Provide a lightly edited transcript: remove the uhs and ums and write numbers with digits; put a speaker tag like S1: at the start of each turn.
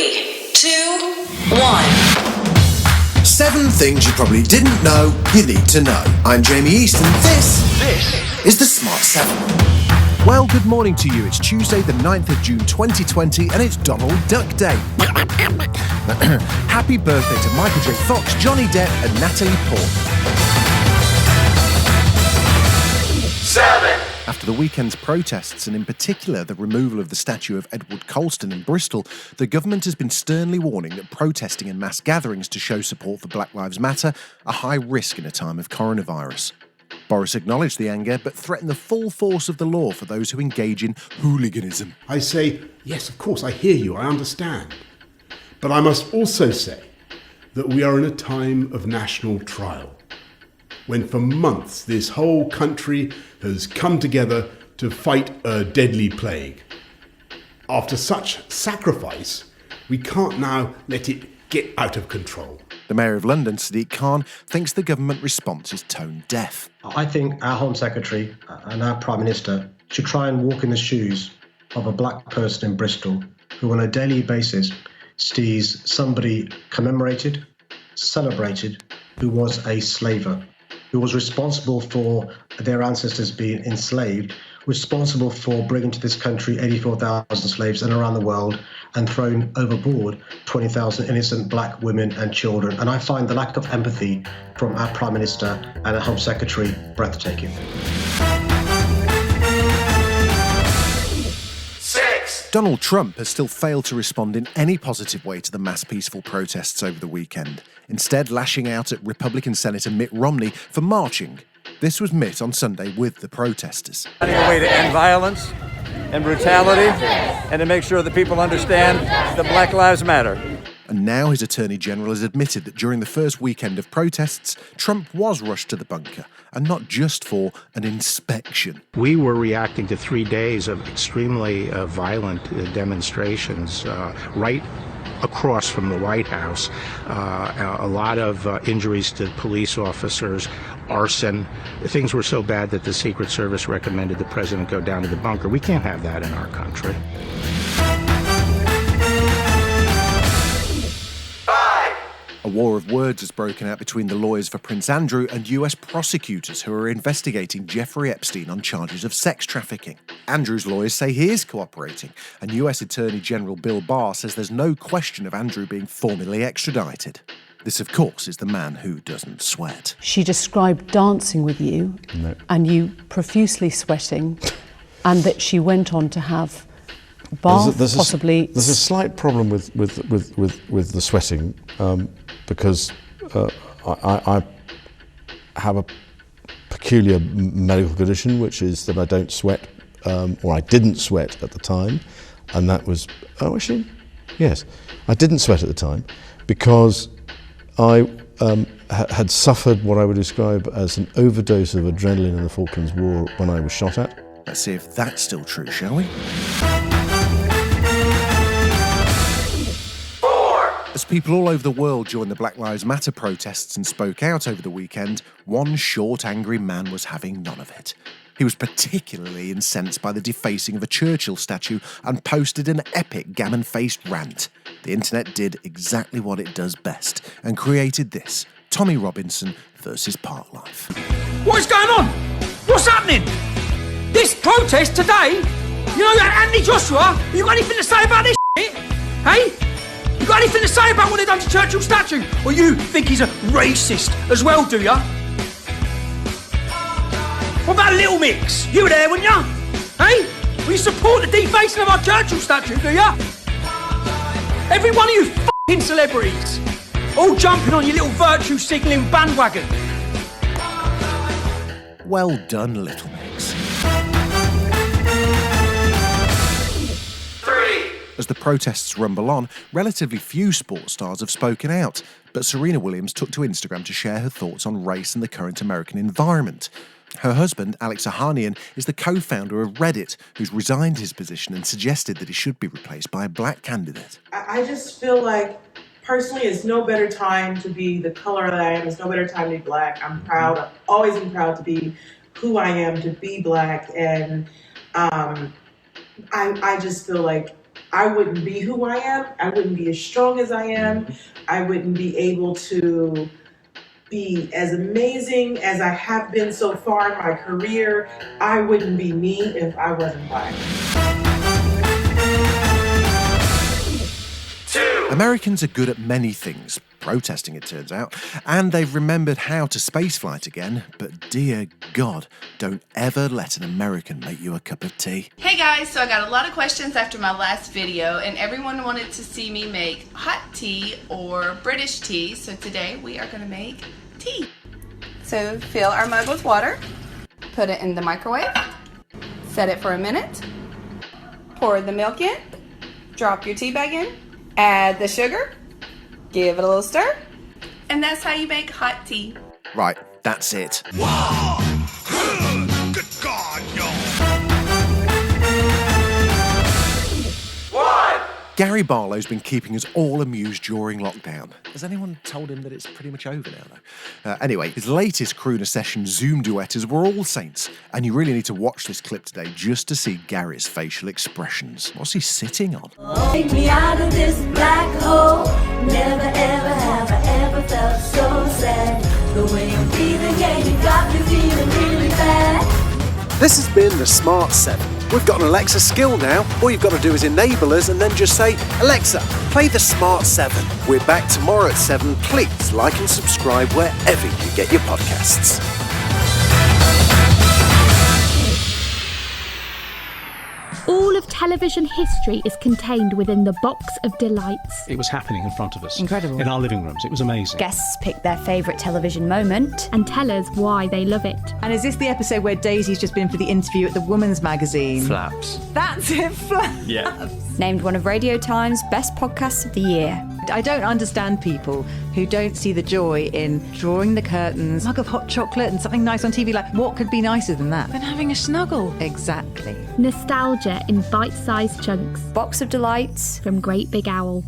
S1: 3, 2, 1.
S2: 7 things you probably didn't know you need to know. I'm Jamie East, and this is the Smart 7. Well, good morning to you. It's Tuesday, the 9th of June 2020, and it's Donald Duck Day. Happy birthday to Michael J. Fox, Johnny Depp, and Natalie Portman.
S3: 7.
S2: After the weekend's protests, and in particular the removal of the statue of Edward Colston in Bristol, the government has been sternly warning that protesting and mass gatherings to show support for Black Lives Matter are high risk in a time of coronavirus. Boris acknowledged the anger, but threatened the full force of the law for those who engage in hooliganism.
S4: I say, yes, of course, I hear you, I understand. But I must also say that we are in a time of national trial, when for months this whole country has come together to fight a deadly plague. After such sacrifice, we can't now let it get out of control.
S2: The Mayor of London, Sadiq Khan, thinks the government response is tone deaf.
S5: I think our Home Secretary and our Prime Minister should try and walk in the shoes of a black person in Bristol who on a daily basis sees somebody commemorated, celebrated, who was a slaver, who was responsible for their ancestors being enslaved, responsible for bringing to this country 84,000 slaves and around the world and thrown overboard 20,000 innocent black women and children. And I find the lack of empathy from our Prime Minister and our Home Secretary breathtaking.
S3: 6.
S2: Donald Trump has still failed to respond in any positive way to the mass peaceful protests over the weekend, instead lashing out at Republican Senator Mitt Romney for marching. This was Mitt on Sunday with the protesters.
S6: Finding a way to end violence and brutality and to make sure that people understand that Black Lives Matter.
S2: And now his Attorney General has admitted that during the first weekend of protests, Trump was rushed to the bunker, and not just for an inspection.
S7: We were reacting to 3 days of extremely violent demonstrations right across from the White House. A lot of injuries to police officers, arson. Things were so bad that the Secret Service recommended the president go down to the bunker. We can't have that in our country.
S3: 5.
S2: A war of words has broken out between the lawyers for Prince Andrew and US prosecutors who are investigating Jeffrey Epstein on charges of sex trafficking. Andrew's lawyers say he is cooperating, and US Attorney General Bill Barr says there's no question of Andrew being formally extradited. This, of course, is the man who doesn't sweat.
S8: She described dancing with you and you profusely sweating, and that she went on to have bath, possibly.
S9: There's a slight problem with the sweating because I have a peculiar medical condition, which is that I don't sweat, or I didn't sweat at the time, and that was, yes, I didn't sweat at the time because I had suffered what I would describe as an overdose of adrenaline in the Falklands War when I was shot at.
S2: Let's see if that's still true, shall we?
S3: 4.
S2: As people all over the world joined the Black Lives Matter protests and spoke out over the weekend, one short, angry man was having none of it. He was particularly incensed by the defacing of a Churchill statue and posted an epic gammon-faced rant. The internet did exactly what it does best and created this: Tommy Robinson versus Parklife.
S10: What is going on? What's happening? This protest today? You know, Anthony Joshua, you got anything to say about this shit? Hey? You got anything to say about what they've done to Churchill statue? Or you think he's a racist as well, do ya? What about Little Mix? You were there, weren't ya? Hey? Will you support the defacing of our Churchill statue, do ya? Every one of you f***ing celebrities, all jumping on your little virtue signalling bandwagon.
S2: Well done, Little Mix.
S3: 3.
S2: As the protests rumble on, relatively few sports stars have spoken out, but Serena Williams took to Instagram to share her thoughts on race and the current American environment. Her husband, Alex Ohanian, is the co-founder of Reddit, who's resigned his position and suggested that he should be replaced by a black candidate.
S11: I just feel like, personally, it's no better time to be the color that I am. It's no better time to be black. I'm proud. I've always been proud to be who I am, to be black. And I just feel like I wouldn't be who I am. I wouldn't be as strong as I am. I wouldn't be able to be as amazing as I have been so far in my career. I wouldn't be me if I wasn't black.
S2: Americans are good at many things, protesting it turns out, and they've remembered how to spaceflight again, but dear God, don't ever let an American make you a cup of tea.
S12: Hey guys, so I got a lot of questions after my last video and everyone wanted to see me make hot tea or British tea, so today we are going to make tea. So fill our mug with water, put it in the microwave, set it for a minute, pour the milk in, drop your tea bag in, add the sugar, give it a little stir, and that's how you make hot tea.
S2: Right, that's it.
S3: Whoa! Good God, y'all! 1.
S2: Gary Barlow's been keeping us all amused during lockdown. Has anyone told him that it's pretty much over now, though? Anyway, his latest crooner session Zoom duetters were all saints, and you really need to watch this clip today just to see Gary's facial expressions. What's he sitting on?
S13: Take me out of this black hole. Never ever have I ever felt so sad. The way I'm feeling, yeah, you got me feeling really bad.
S2: This has been the Smart 7. We've got an Alexa skill now. All you've got to do is enable us and then just say, Alexa, play the Smart 7. We're back tomorrow at 7. Please like and subscribe wherever you get your podcasts.
S14: All of television history is contained within the box of delights.
S15: It was happening in front of us.
S14: Incredible.
S15: In our living rooms. It was amazing.
S14: Guests pick their favourite television moment and tell us why they love it.
S16: And is this the episode where Daisy's just been for the interview at the Woman's Magazine?
S6: Flaps.
S16: That's it, Flaps.
S6: Yeah.
S14: Named one of Radio Time's best podcasts of the year.
S16: I don't understand people who don't see the joy in drawing the curtains, a mug of hot chocolate and something nice on TV. Like, what could be nicer than that?
S14: Than having a snuggle.
S16: Exactly.
S14: Nostalgia in bite-sized chunks.
S8: Box of delights
S14: from Great Big Owl.